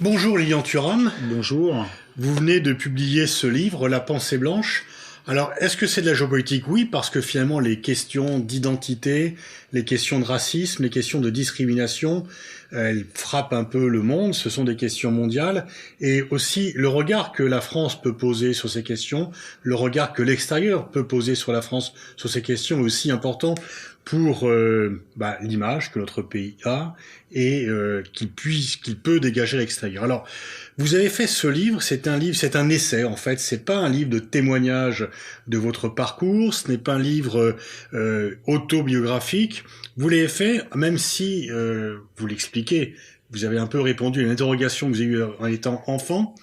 Bonjour Lilian Thuram, Bonjour. vous venez de publier ce livre, La pensée blanche. Alors, est-ce que c'est de la géopolitique? Oui, parce que finalement, les questions d'identité, les questions de racisme, les questions de discrimination, elles frappent un peu le monde, ce sont des questions mondiales, et aussi le regard que la France peut poser sur ces questions, le regard que l'extérieur peut poser sur la France sur ces questions est aussi important pour l'image que notre pays a et qu'il peut dégager à l'extérieur. Alors, vous avez fait ce livre, c'est un essai en fait, c'est pas un livre de témoignage de votre parcours, ce n'est pas un livre autobiographique. Vous l'avez fait, même si vous l'expliquez, vous avez un peu répondu à une interrogation que vous avez eue en étant enfant.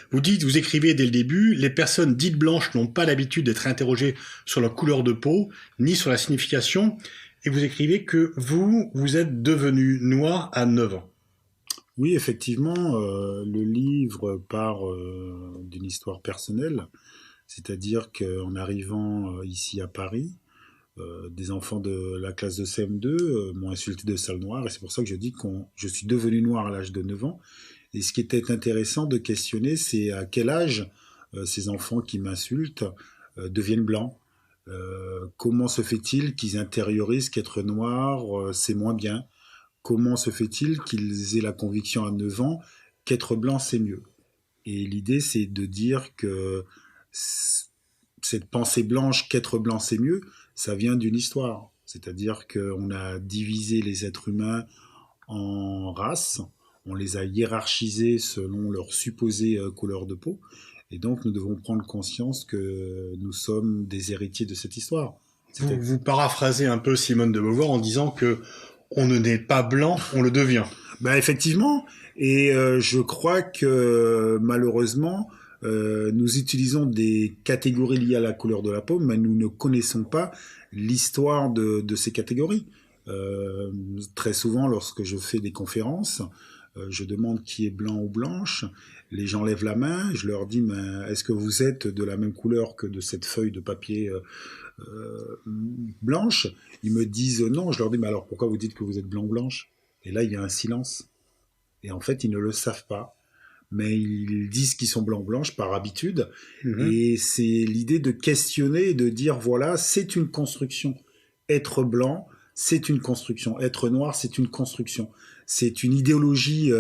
Vous écrivez dès le début, les personnes dites blanches n'ont pas l'habitude d'être interrogées sur leur couleur de peau, ni sur la signification, et vous écrivez que vous êtes devenu noir à 9 ans. Oui, effectivement, le livre part d'une histoire personnelle, c'est-à-dire qu'en arrivant ici à Paris, des enfants de la classe de CM2 m'ont insulté de sale noir, et c'est pour ça que je dis que je suis devenu noir à l'âge de 9 ans. Et ce qui était intéressant de questionner, c'est à quel âge ces enfants qui m'insultent deviennent blancs. Comment se fait-il qu'ils intériorisent qu'être noir, c'est moins bien? Comment se fait-il qu'ils aient la conviction à 9 ans qu'être blanc, c'est mieux? Et l'idée, c'est de dire que cette pensée blanche qu'être blanc, c'est mieux, ça vient d'une histoire. C'est-à-dire qu'on a divisé les êtres humains en races, on les a hiérarchisés selon leur supposée couleur de peau, et donc nous devons prendre conscience que nous sommes des héritiers de cette histoire. Vous paraphrasez un peu Simone de Beauvoir en disant que on ne naît pas blanc, on le devient. Ben effectivement, et je crois que malheureusement, nous utilisons des catégories liées à la couleur de la peau, mais nous ne connaissons pas l'histoire de ces catégories. Très souvent, lorsque je fais des conférences, je demande qui est blanc ou blanche. Les gens lèvent la main, je leur dis, est-ce que vous êtes de la même couleur que de cette feuille de papier blanche? Ils me disent non. Je leur dis, mais alors pourquoi vous dites que vous êtes blanc ou blanche? Et là, il y a un silence. Et en fait, ils ne le savent pas. Mais ils disent qu'ils sont blancs ou blanches par habitude. Mhm. Et c'est l'idée de questionner et de dire, voilà, c'est une construction. Être blanc, c'est une construction. Être noir, c'est une construction. C'est une idéologie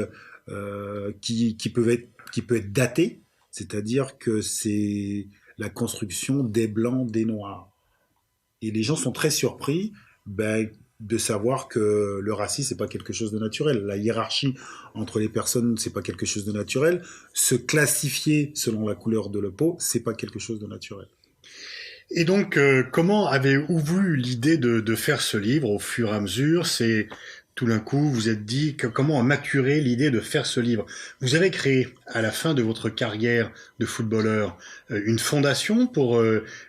qui peut être datée. C'est-à-dire que c'est la construction des blancs, des noirs. Et les gens sont très surpris de savoir que le racisme, c'est pas quelque chose de naturel. La hiérarchie entre les personnes, c'est pas quelque chose de naturel. Se classifier selon la couleur de la peau, c'est pas quelque chose de naturel. Et donc, comment avez-vous eu l'idée de faire ce livre au fur et à mesure? C'est tout d'un coup, vous êtes dit comment a maturé l'idée de faire ce livre? Vous avez créé, à la fin de votre carrière de footballeur, une fondation pour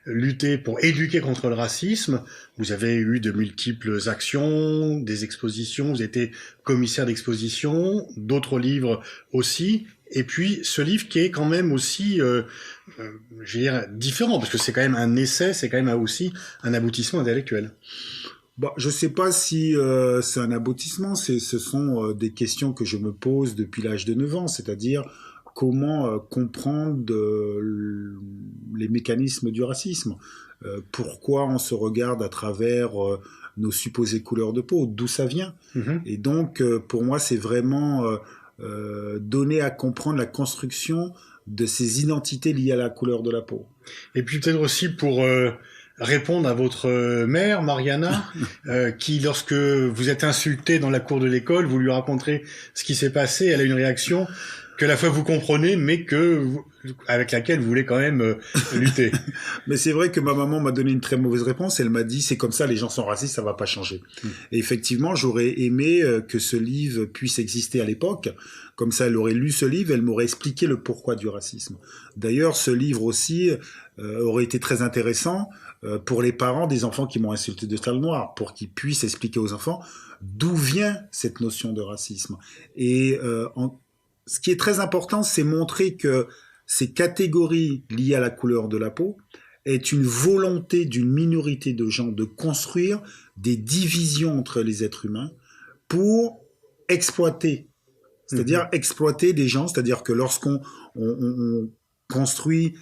lutter, pour éduquer contre le racisme. Vous avez eu de multiples actions, des expositions, vous étiez commissaire d'exposition, d'autres livres aussi. Et puis, ce livre qui est quand même aussi je veux dire, différent, parce que c'est quand même un essai, c'est quand même aussi un aboutissement intellectuel. Bon, je sais pas si c'est un aboutissement, ce sont des questions que je me pose depuis l'âge de 9 ans, c'est-à-dire comment comprendre les mécanismes du racisme, pourquoi on se regarde à travers nos supposées couleurs de peau, d'où ça vient. Mhm. Et donc, pour moi, c'est vraiment donner à comprendre la construction de ces identités liées à la couleur de la peau. Et puis peut-être aussi pour répondre à votre mère, Mariana, qui, lorsque vous êtes insulté dans la cour de l'école, vous lui raconterez ce qui s'est passé, elle a une réaction que la fois vous comprenez, mais avec laquelle vous voulez quand même lutter. Mais c'est vrai que ma maman m'a donné une très mauvaise réponse. Elle m'a dit, c'est comme ça, les gens sont racistes, ça va pas changer. Et effectivement, j'aurais aimé que ce livre puisse exister à l'époque. Comme ça, elle aurait lu ce livre, elle m'aurait expliqué le pourquoi du racisme. D'ailleurs, ce livre aussi aurait été très intéressant pour les parents des enfants qui m'ont insulté de sale noir, pour qu'ils puissent expliquer aux enfants d'où vient cette notion de racisme. Et ce qui est très important, c'est montrer que ces catégories liées à la couleur de la peau est une volonté d'une minorité de gens de construire des divisions entre les êtres humains pour exploiter c'est-à-dire exploiter des gens, c'est-à-dire que lorsqu'on on construit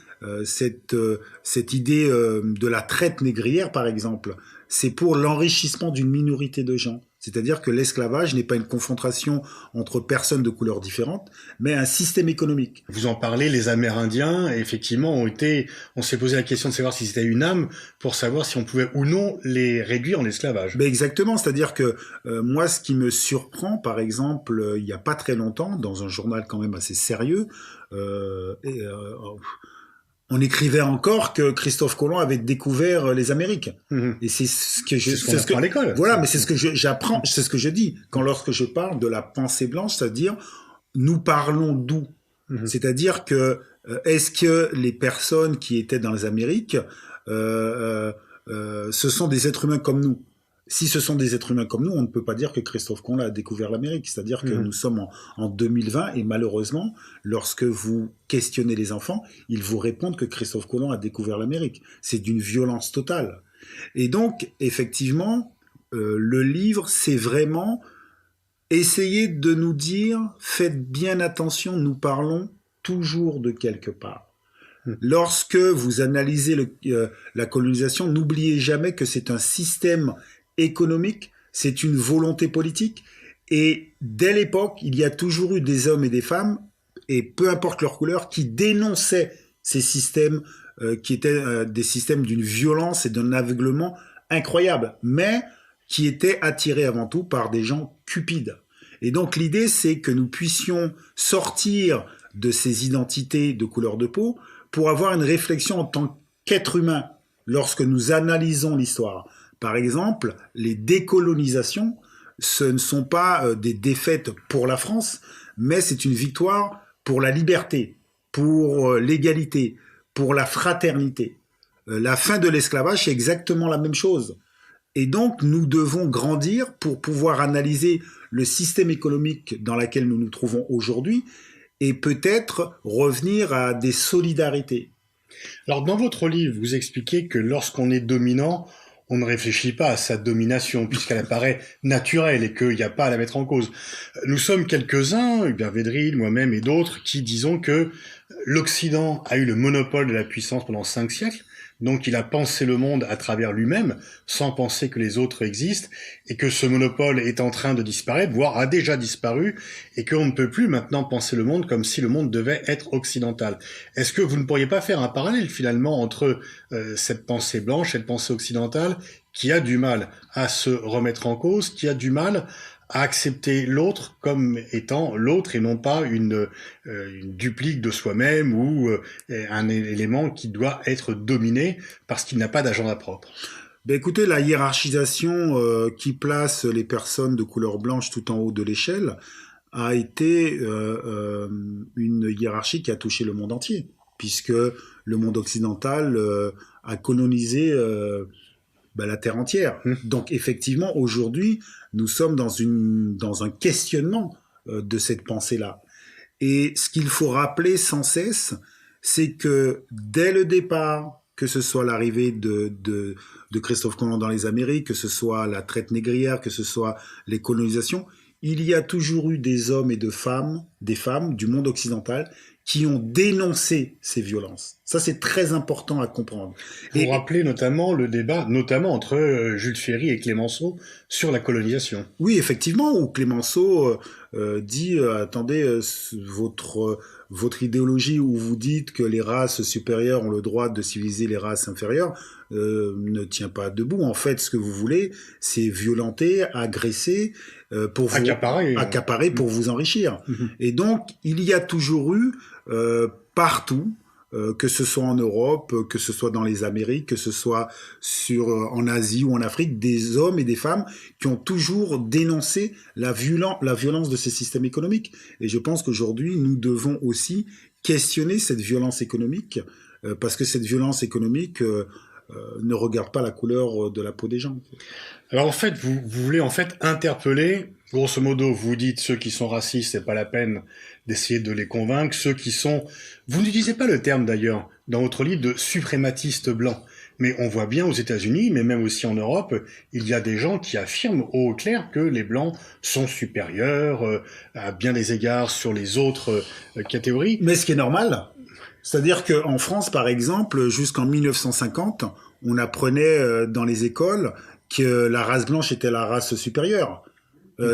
cette idée de la traite négrière, par exemple, c'est pour l'enrichissement d'une minorité de gens. C'est-à-dire que l'esclavage n'est pas une confrontation entre personnes de couleurs différentes, mais un système économique. Vous en parlez, les Amérindiens, effectivement, on s'est posé la question de savoir si c'était une âme pour savoir si on pouvait ou non les réduire en esclavage. Ben exactement, c'est-à-dire que moi, ce qui me surprend, par exemple, il n'y a pas très longtemps, dans un journal quand même assez sérieux, euh, et, euh, on écrivait encore que Christophe Colomb avait découvert les Amériques. Et c'est ce que c'est ce qu'on apprend à l'école. Voilà, mais c'est ce que j'apprends, c'est ce que je dis. Lorsque je parle de la pensée blanche, c'est-à-dire, nous parlons d'où? C'est-à-dire que, est-ce que les personnes qui étaient dans les Amériques, ce sont des êtres humains comme nous? Si ce sont des êtres humains comme nous, on ne peut pas dire que Christophe Colomb a découvert l'Amérique. C'est-à-dire que nous sommes en 2020 et malheureusement, lorsque vous questionnez les enfants, ils vous répondent que Christophe Colomb a découvert l'Amérique. C'est d'une violence totale. Et donc, effectivement, le livre, c'est vraiment essayer de nous dire, faites bien attention, nous parlons toujours de quelque part. Lorsque vous analysez la colonisation, n'oubliez jamais que c'est un système économique, c'est une volonté politique. Et dès l'époque, il y a toujours eu des hommes et des femmes, et peu importe leur couleur, qui dénonçaient ces systèmes qui étaient des systèmes d'une violence et d'un aveuglement incroyable, mais qui étaient attirés avant tout par des gens cupides. Et donc l'idée, c'est que nous puissions sortir de ces identités de couleur de peau pour avoir une réflexion en tant qu'être humain lorsque nous analysons l'histoire. Par exemple, les décolonisations, ce ne sont pas des défaites pour la France, mais c'est une victoire pour la liberté, pour l'égalité, pour la fraternité. La fin de l'esclavage, c'est exactement la même chose. Et donc, nous devons grandir pour pouvoir analyser le système économique dans lequel nous nous trouvons aujourd'hui et peut-être revenir à des solidarités. Alors, dans votre livre, vous expliquez que lorsqu'on est dominant, on ne réfléchit pas à sa domination puisqu'elle apparaît naturelle et qu'il n'y a pas à la mettre en cause. Nous sommes quelques-uns, Hubert Védrine, moi-même et d'autres, qui disons que l'Occident a eu le monopole de la puissance pendant 5 siècles, donc il a pensé le monde à travers lui-même, sans penser que les autres existent, et que ce monopole est en train de disparaître, voire a déjà disparu, et qu'on ne peut plus maintenant penser le monde comme si le monde devait être occidental. Est-ce que vous ne pourriez pas faire un parallèle finalement entre cette pensée blanche, cette pensée occidentale, qui a du mal à se remettre en cause, qui a du mal à accepter l'autre comme étant l'autre et non pas une duplique de soi-même ou un élément qui doit être dominé parce qu'il n'a pas d'agenda propre. Ben écoutez, la hiérarchisation qui place les personnes de couleur blanche tout en haut de l'échelle a été une hiérarchie qui a touché le monde entier, puisque le monde occidental a colonisé la terre entière. Donc effectivement, aujourd'hui, nous sommes dans un questionnement de cette pensée-là. Et ce qu'il faut rappeler sans cesse, c'est que dès le départ, que ce soit l'arrivée de Christophe Colomb dans les Amériques, que ce soit la traite négrière, que ce soit les colonisations, il y a toujours eu des hommes et des femmes du monde occidental qui ont dénoncé ces violences. Ça, c'est très important à comprendre. Vous rappelez notamment le débat, notamment entre Jules Ferry et Clémenceau sur la colonisation. Oui, effectivement, où Clémenceau dit attendez, votre idéologie où vous dites que les races supérieures ont le droit de civiliser les races inférieures ne tient pas debout. En fait, ce que vous voulez, c'est violenter, agresser, pour vous accaparer pour vous enrichir. Et donc, il y a toujours eu partout, que ce soit en Europe, que ce soit dans les Amériques, que ce soit en Asie ou en Afrique, des hommes et des femmes qui ont toujours dénoncé la violence de ces systèmes économiques. Et je pense qu'aujourd'hui, nous devons aussi questionner cette violence économique, parce que cette violence économique ne regarde pas la couleur de la peau des gens. Alors en fait, vous voulez en fait interpeller, grosso modo, vous dites ceux qui sont racistes, c'est pas la peine d'essayer de les convaincre, ceux qui sont, vous n'utilisez pas le terme d'ailleurs dans votre livre de suprématistes blancs, Mais on voit bien aux États-Unis, mais même aussi en Europe, il y a des gens qui affirment haut et clair que les Blancs sont supérieurs à bien des égards sur les autres catégories. Mais ce qui est normal, c'est-à-dire qu'en France, par exemple, jusqu'en 1950, on apprenait dans les écoles que la race blanche était la race supérieure.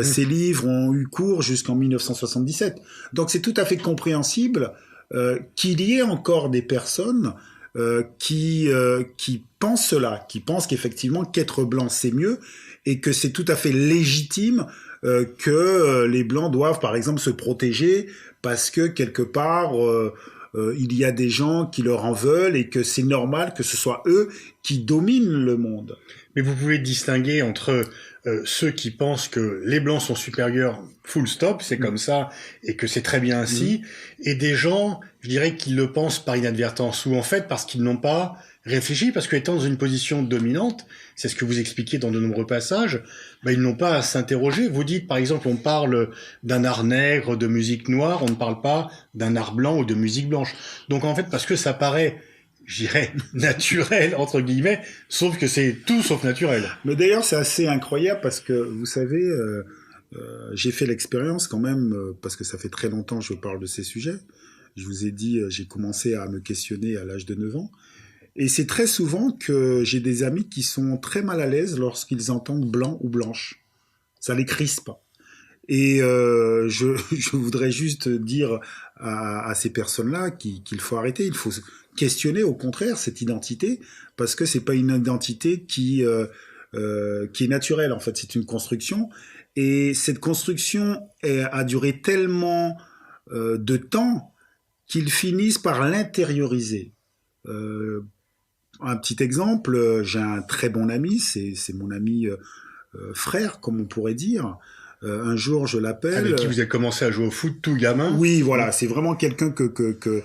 Ces livres ont eu cours jusqu'en 1977. Donc c'est tout à fait compréhensible qu'il y ait encore des personnes qui pensent cela, qui pensent qu'effectivement qu'être blanc c'est mieux et que c'est tout à fait légitime que les blancs doivent par exemple se protéger parce que quelque part il y a des gens qui leur en veulent et que c'est normal que ce soit eux qui dominent le monde. Mais vous pouvez distinguer entre ceux qui pensent que les Blancs sont supérieurs, full stop, c'est comme ça, et que c'est très bien ainsi, et des gens, je dirais, qui le pensent par inadvertance, ou en fait parce qu'ils n'ont pas réfléchi, parce qu'étant dans une position dominante, c'est ce que vous expliquez dans de nombreux passages, ils n'ont pas à s'interroger. Vous dites, par exemple, on parle d'un art nègre, de musique noire, on ne parle pas d'un art blanc ou de musique blanche. Donc en fait, parce que ça paraît, je dirais, naturel, entre guillemets, sauf que c'est tout sauf naturel. Mais d'ailleurs, c'est assez incroyable parce que, vous savez, j'ai fait l'expérience quand même, parce que ça fait très longtemps que je parle de ces sujets. Je vous ai dit, j'ai commencé à me questionner à l'âge de 9 ans. Et c'est très souvent que j'ai des amis qui sont très mal à l'aise lorsqu'ils entendent blanc ou blanche. Ça les crispe. Et je voudrais juste dire à ces personnes-là qu'il faut arrêter, il faut questionner au contraire cette identité, parce que c'est pas une identité qui est naturelle, en fait, c'est une construction. Et cette construction a duré tellement de temps qu'ils finissent par l'intérioriser. Un petit exemple, j'ai un très bon ami, c'est mon ami frère, comme on pourrait dire. Un jour, je l'appelle. Avec qui vous avez commencé à jouer au foot tout gamin. Oui, voilà, c'est vraiment quelqu'un que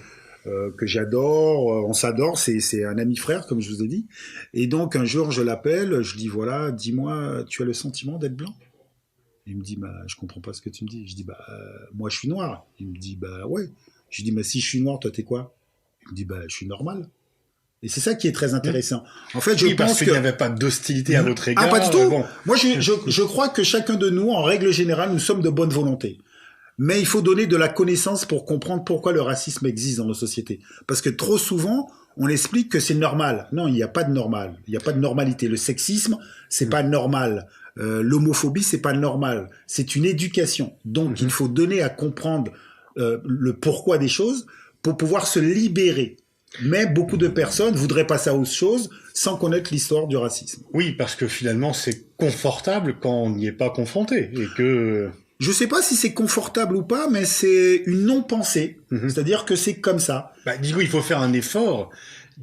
j'adore. On s'adore, c'est un ami frère, comme je vous ai dit. Et donc, un jour, je l'appelle, je dis, voilà, dis-moi, tu as le sentiment d'être blanc? Il me dit, je comprends pas ce que tu me dis. Je dis, moi, je suis noir. Il me dit, ouais. Je dis, si je suis noir, toi, t'es quoi? Il me dit, je suis normal. Et c'est ça qui est très intéressant. En fait, je pense qu'il n'y avait pas d'hostilité à votre égard. Ah, pas du tout. Bon. Moi, je crois que chacun de nous, en règle générale, nous sommes de bonne volonté. Mais il faut donner de la connaissance pour comprendre pourquoi le racisme existe dans nos sociétés. Parce que trop souvent, on explique que c'est normal. Non, il n'y a pas de normal. Il n'y a pas de normalité. Le sexisme, c'est pas normal. L'homophobie, c'est pas normal. C'est une éducation. Donc, il faut donner à comprendre le pourquoi des choses pour pouvoir se libérer. Mais beaucoup de personnes voudraient passer à autre chose sans connaître l'histoire du racisme. Oui, parce que finalement, c'est confortable quand on n'y est pas confronté et que... Je sais pas si c'est confortable ou pas, mais c'est une non-pensée. C'est-à-dire que c'est comme ça. Du coup, il faut faire un effort.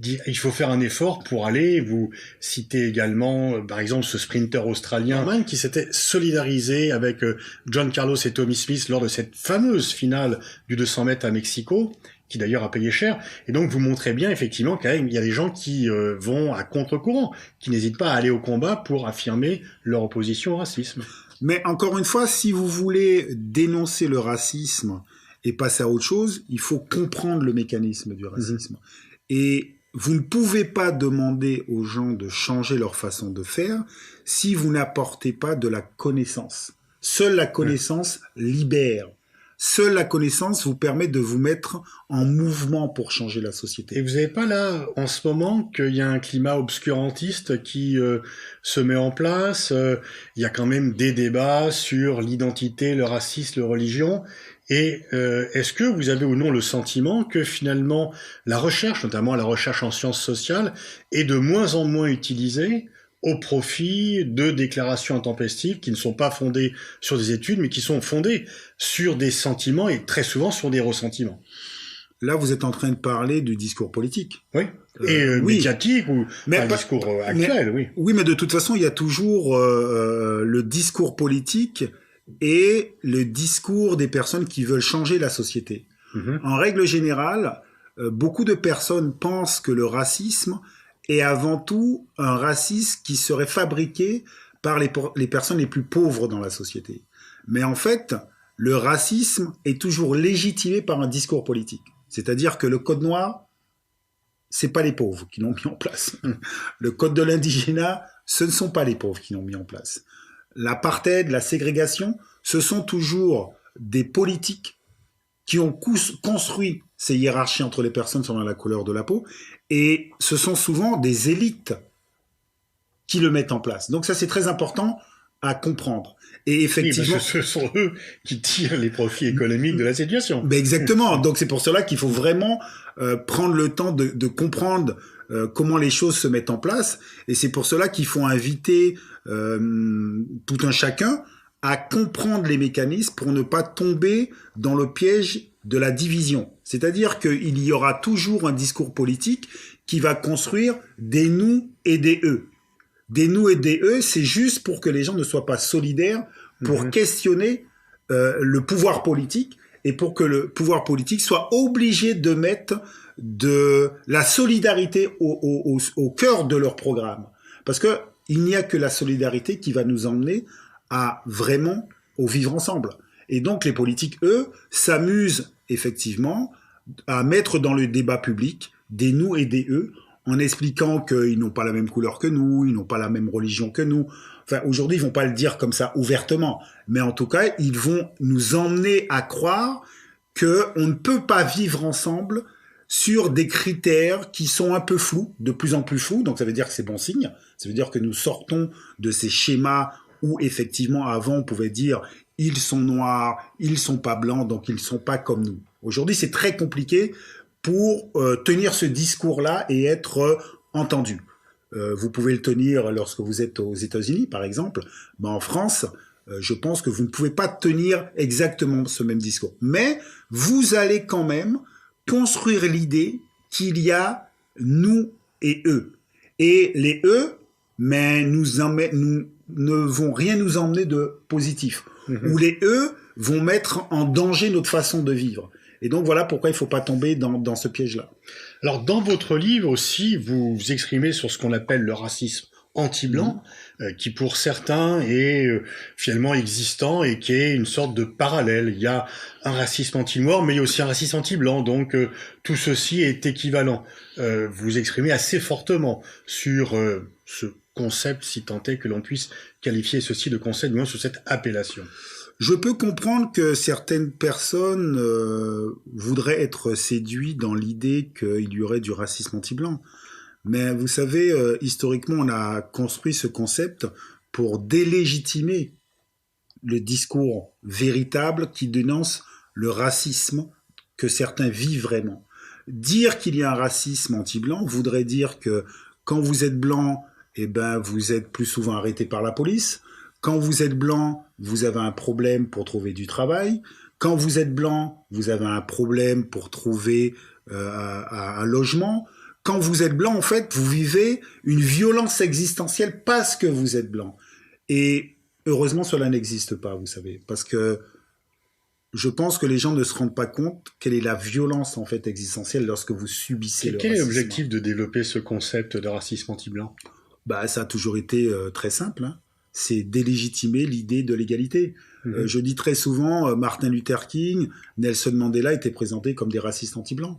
Il faut faire un effort pour aller. Vous citez également, par exemple, ce sprinter australien qui s'était solidarisé avec John Carlos et Tommy Smith lors de cette fameuse finale du 200 mètres à Mexico, qui d'ailleurs a payé cher. Et donc, vous montrez bien, effectivement, quand même, il y a des gens qui vont à contre-courant, qui n'hésitent pas à aller au combat pour affirmer leur opposition au racisme. Mais encore une fois, si vous voulez dénoncer le racisme et passer à autre chose, il faut comprendre le mécanisme du racisme. Et vous ne pouvez pas demander aux gens de changer leur façon de faire si vous n'apportez pas de la connaissance. Seule la connaissance libère. Seule la connaissance vous permet de vous mettre en mouvement pour changer la société. Et vous n'avez pas là, en ce moment, qu'il y a un climat obscurantiste qui se met en place. Il y a quand même des débats sur l'identité, le racisme, la religion. Et est-ce que vous avez ou non le sentiment que finalement la recherche, notamment la recherche en sciences sociales, est de moins en moins utilisée au profit de déclarations intempestives qui ne sont pas fondées sur des études, mais qui sont fondées sur des sentiments et très souvent sur des ressentiments? Là, vous êtes en train de parler du discours politique. Oui. Et médiatique ou un discours actuel, oui. Oui, mais de toute façon, il y a toujours le discours politique et le discours des personnes qui veulent changer la société. En règle générale, beaucoup de personnes pensent que le racisme est avant tout un racisme qui serait fabriqué par les personnes les plus pauvres dans la société. Mais en fait, le racisme est toujours légitimé par un discours politique. C'est-à-dire que le code noir, c'est pas les pauvres qui l'ont mis en place. Le code de l'indigénat, ce ne sont pas les pauvres qui l'ont mis en place. L'apartheid, la ségrégation, ce sont toujours des politiques qui ont construit ces hiérarchies entre les personnes selon la couleur de la peau, et ce sont souvent des élites qui le mettent en place. Donc ça, c'est très important à comprendre. Et effectivement, oui, parce que ce sont eux qui tirent les profits économiques de la situation. Ben exactement. Donc c'est pour cela qu'il faut vraiment prendre le temps de comprendre comment les choses se mettent en place. Et c'est pour cela qu'il faut inviter tout un chacun à comprendre les mécanismes pour ne pas tomber dans le piège de la division. C'est-à-dire qu'il y aura toujours un discours politique qui va construire des nous et des eux. Des nous et des eux, c'est juste pour que les gens ne soient pas solidaires, pour questionner le pouvoir politique et pour que le pouvoir politique soit obligé de mettre de la solidarité au cœur de leur programme. Parce que il n'y a que la solidarité qui va nous emmener à vraiment au vivre ensemble. Et donc les politiques, eux, s'amusent effectivement à mettre dans le débat public des nous et des eux, en expliquant qu'ils n'ont pas la même couleur que nous, ils n'ont pas la même religion que nous. Enfin, aujourd'hui, ils vont pas le dire comme ça ouvertement, mais en tout cas, ils vont nous emmener à croire que on ne peut pas vivre ensemble sur des critères qui sont un peu flous, de plus en plus flous. Donc, ça veut dire que c'est bon signe. Ça veut dire que nous sortons de ces schémas où, effectivement, avant, on pouvait dire ils sont noirs, ils sont pas blancs, donc ils sont pas comme nous. Aujourd'hui, c'est très compliqué pour tenir ce discours-là et être entendu. Vous pouvez le tenir lorsque vous êtes aux États-Unis, par exemple. Mais en France, je pense que vous ne pouvez pas tenir exactement ce même discours. Mais vous allez quand même construire l'idée qu'il y a nous et eux. Et les eux, mais nous ne vont rien nous emmener de positif. Ou les eux vont mettre en danger notre façon de vivre. Et donc voilà pourquoi il ne faut pas tomber dans ce piège-là. Alors dans votre livre aussi, vous vous exprimez sur ce qu'on appelle le racisme anti-blanc, qui pour certains est finalement existant et qui est une sorte de parallèle. Il y a un racisme anti-noir, mais il y a aussi un racisme anti-blanc, donc tout ceci est équivalent. Vous exprimez assez fortement sur ce concept, si tant est que l'on puisse qualifier ceci de concept, du moins sous cette appellation. Je peux comprendre que certaines personnes voudraient être séduites dans l'idée qu'il y aurait du racisme anti-blanc. Mais vous savez, historiquement, on a construit ce concept pour délégitimer le discours véritable qui dénonce le racisme que certains vivent vraiment. Dire qu'il y a un racisme anti-blanc voudrait dire que quand vous êtes blanc, eh ben, vous êtes plus souvent arrêté par la police. Quand vous êtes blanc, vous avez un problème pour trouver du travail. Quand vous êtes blanc, vous avez un problème pour trouver un logement. Quand vous êtes blanc, en fait, vous vivez une violence existentielle parce que vous êtes blanc. Et heureusement, cela n'existe pas, vous savez, parce que je pense que les gens ne se rendent pas compte quelle est la violence en fait existentielle lorsque vous subissez le racisme. Quel est l'objectif de développer ce concept de racisme anti-blanc ? Bah, ça a toujours été très simple, hein. C'est délégitimer l'idée de l'égalité. Je dis très souvent, Martin Luther King, Nelson Mandela étaient présentés comme des racistes anti-blancs.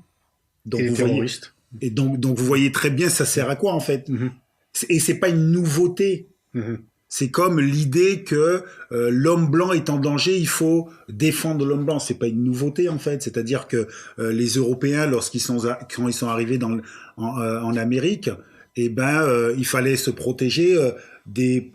Donc et terroristes. Et donc vous voyez très bien ça sert à quoi en fait. Et c'est pas une nouveauté. C'est comme l'idée que l'homme blanc est en danger, il faut défendre l'homme blanc. C'est pas une nouveauté en fait. C'est-à-dire que les Européens, quand ils sont arrivés en Amérique, eh ben il fallait se protéger des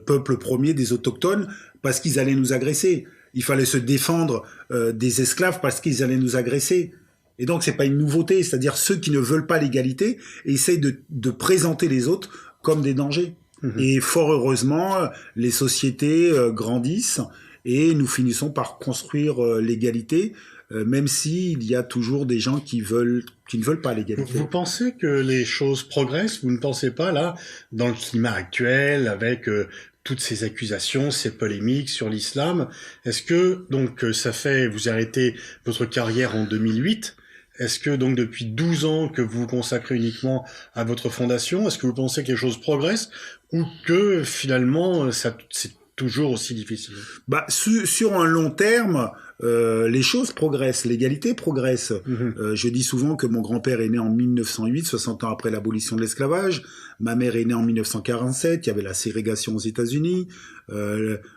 peuples premiers, des autochtones, parce qu'ils allaient nous agresser. Il fallait se défendre des esclaves parce qu'ils allaient nous agresser. Et donc c'est pas une nouveauté, c'est-à-dire ceux qui ne veulent pas l'égalité essayent de présenter les autres comme des dangers. Et fort heureusement, les sociétés grandissent et nous finissons par construire l'égalité, même s'il y a toujours des gens qui ne veulent pas l'égalité. Vous pensez que les choses progressent ? Vous ne pensez pas, là, dans le climat actuel, avec toutes ces accusations, ces polémiques sur l'islam, est-ce que, donc, vous arrêtez votre carrière en 2008 ? Est-ce que donc depuis 12 ans que vous vous consacrez uniquement à votre fondation, est-ce que vous pensez que les choses progressent ou que finalement c'est toujours aussi difficile. Bah, sur un long terme, les choses progressent, l'égalité progresse. Je dis souvent que mon grand-père est né en 1908, 60 ans après l'abolition de l'esclavage. Ma mère est née en 1947, il y avait la ségrégation aux États-Unis.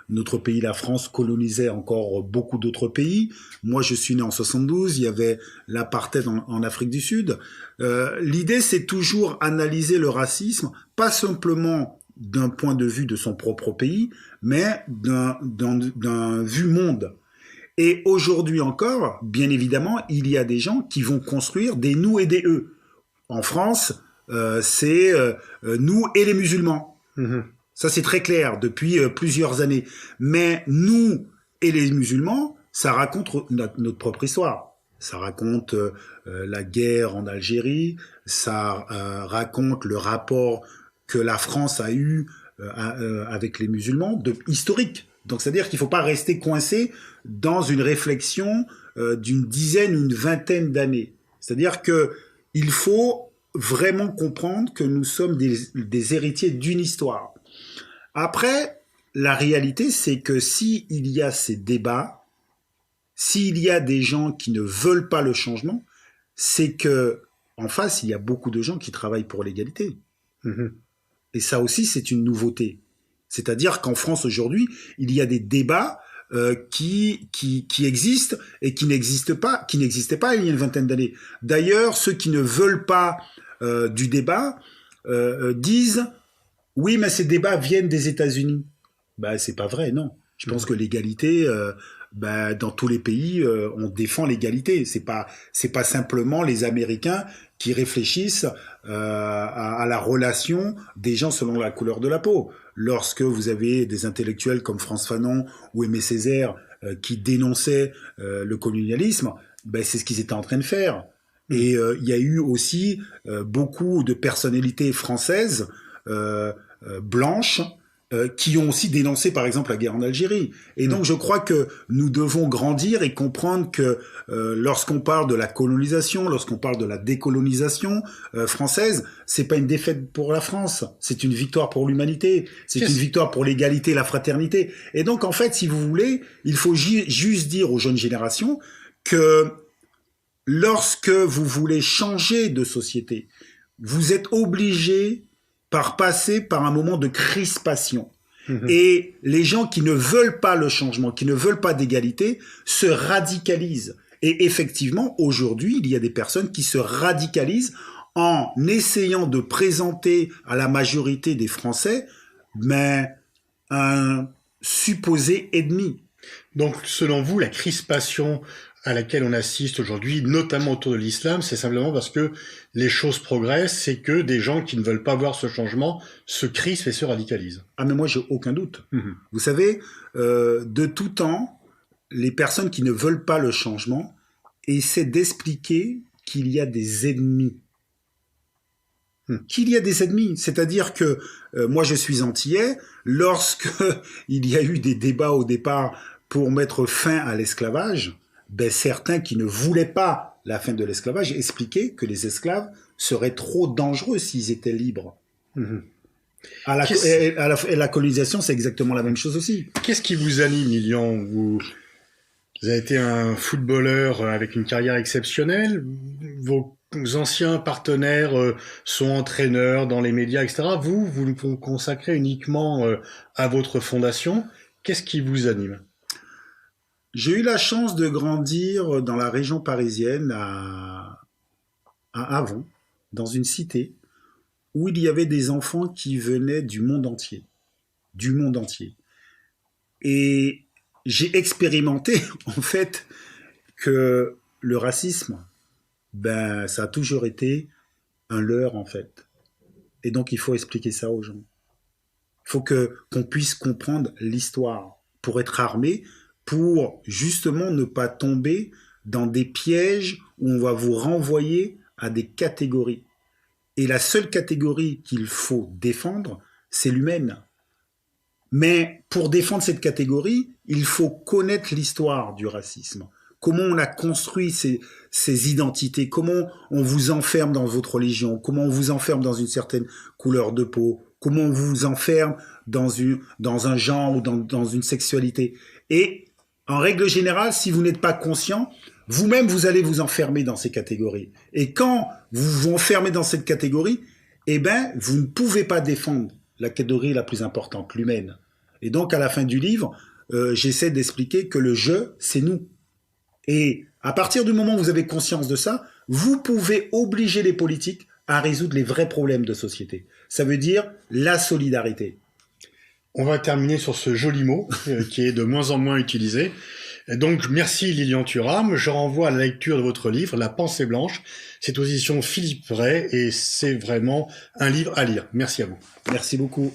Notre pays, la France, colonisait encore beaucoup d'autres pays. Moi, je suis né en 72, il y avait l'apartheid en Afrique du Sud. L'idée, c'est toujours analyser le racisme, pas simplement d'un point de vue de son propre pays, mais d'un vue monde. Et aujourd'hui encore, bien évidemment, il y a des gens qui vont construire des nous et des eux. En France, c'est nous et les musulmans. Ça, c'est très clair depuis plusieurs années. Mais nous et les musulmans, ça raconte notre propre histoire. Ça raconte la guerre en Algérie, ça raconte le rapport que la France a eu avec les musulmans, historique. Donc, c'est-à-dire qu'il ne faut pas rester coincé dans une réflexion d'une dizaine ou une vingtaine d'années. C'est-à-dire qu'il faut vraiment comprendre que nous sommes des héritiers d'une histoire. Après, la réalité, c'est que s'il y a ces débats, s'il y a des gens qui ne veulent pas le changement, c'est que en face, il y a beaucoup de gens qui travaillent pour l'égalité. Et ça aussi, c'est une nouveauté. C'est-à-dire qu'en France, aujourd'hui, il y a des débats qui existent et qui n'existaient pas il y a une vingtaine d'années. D'ailleurs, ceux qui ne veulent pas du débat disent « Oui, mais ces débats viennent des États-Unis. » Ben, c'est pas vrai, non. Je pense que l'égalité, dans tous les pays, on défend l'égalité. C'est pas simplement les Américains qui réfléchissent à la relation des gens selon la couleur de la peau. Lorsque vous avez des intellectuels comme Frantz Fanon ou Aimé Césaire qui dénonçaient le colonialisme, c'est ce qu'ils étaient en train de faire. Et il y a eu aussi beaucoup de personnalités françaises blanches qui ont aussi dénoncé, par exemple, la guerre en Algérie. Et donc, je crois que nous devons grandir et comprendre que lorsqu'on parle de la colonisation, lorsqu'on parle de la décolonisation française, c'est pas une défaite pour la France, c'est une victoire pour l'humanité, c'est une victoire pour l'égalité et la fraternité. Et donc, en fait, si vous voulez, il faut juste dire aux jeunes générations que lorsque vous voulez changer de société, vous êtes obligé passer par un moment de crispation. Et les gens qui ne veulent pas le changement, qui ne veulent pas d'égalité, se radicalisent. Et effectivement, aujourd'hui, il y a des personnes qui se radicalisent en essayant de présenter à la majorité des Français un supposé ennemi. Donc, selon vous, la crispation à laquelle on assiste aujourd'hui, notamment autour de l'islam, c'est simplement parce que les choses progressent, c'est que des gens qui ne veulent pas voir ce changement se crispent et se radicalisent. Ah, mais moi, j'ai aucun doute. Vous savez, de tout temps, les personnes qui ne veulent pas le changement essaient d'expliquer qu'il y a des ennemis. Qu'il y a des ennemis. C'est-à-dire que moi, je suis antillais. Lorsque il y a eu des débats au départ pour mettre fin à l'esclavage, certains qui ne voulaient pas la fin de l'esclavage expliquaient que les esclaves seraient trop dangereux s'ils étaient libres. La colonisation, c'est exactement la même chose aussi. Qu'est-ce qui vous anime, Lilian ? Vous avez été un footballeur avec une carrière exceptionnelle. Vos anciens partenaires sont entraîneurs dans les médias, etc. Vous vous consacrez uniquement à votre fondation. Qu'est-ce qui vous anime ? J'ai eu la chance de grandir dans la région parisienne, à Avon, dans une cité où il y avait des enfants qui venaient du monde entier. Du monde entier. Et j'ai expérimenté, en fait, que le racisme, ça a toujours été un leurre, en fait. Et donc, il faut expliquer ça aux gens. Il faut qu'on puisse comprendre l'histoire pour être armé, pour justement ne pas tomber dans des pièges où on va vous renvoyer à des catégories. Et la seule catégorie qu'il faut défendre, c'est l'humaine. Mais pour défendre cette catégorie, il faut connaître l'histoire du racisme. Comment on a construit ces identités, comment on vous enferme dans votre religion, comment on vous enferme dans une certaine couleur de peau, comment on vous enferme dans un genre ou dans une sexualité. Et en règle générale, si vous n'êtes pas conscient, vous-même, vous allez vous enfermer dans ces catégories. Et quand vous vous enfermez dans cette catégorie, eh ben, vous ne pouvez pas défendre la catégorie la plus importante, l'humaine. Et donc, à la fin du livre, j'essaie d'expliquer que le jeu, c'est nous. Et à partir du moment où vous avez conscience de ça, vous pouvez obliger les politiques à résoudre les vrais problèmes de société. Ça veut dire la solidarité. On va terminer sur ce joli mot qui est de moins en moins utilisé. Et donc, merci Lilian Thuram. Je renvoie à la lecture de votre livre, La Pensée Blanche. C'est aux éditions Philippe Ray et c'est vraiment un livre à lire. Merci à vous. Merci beaucoup.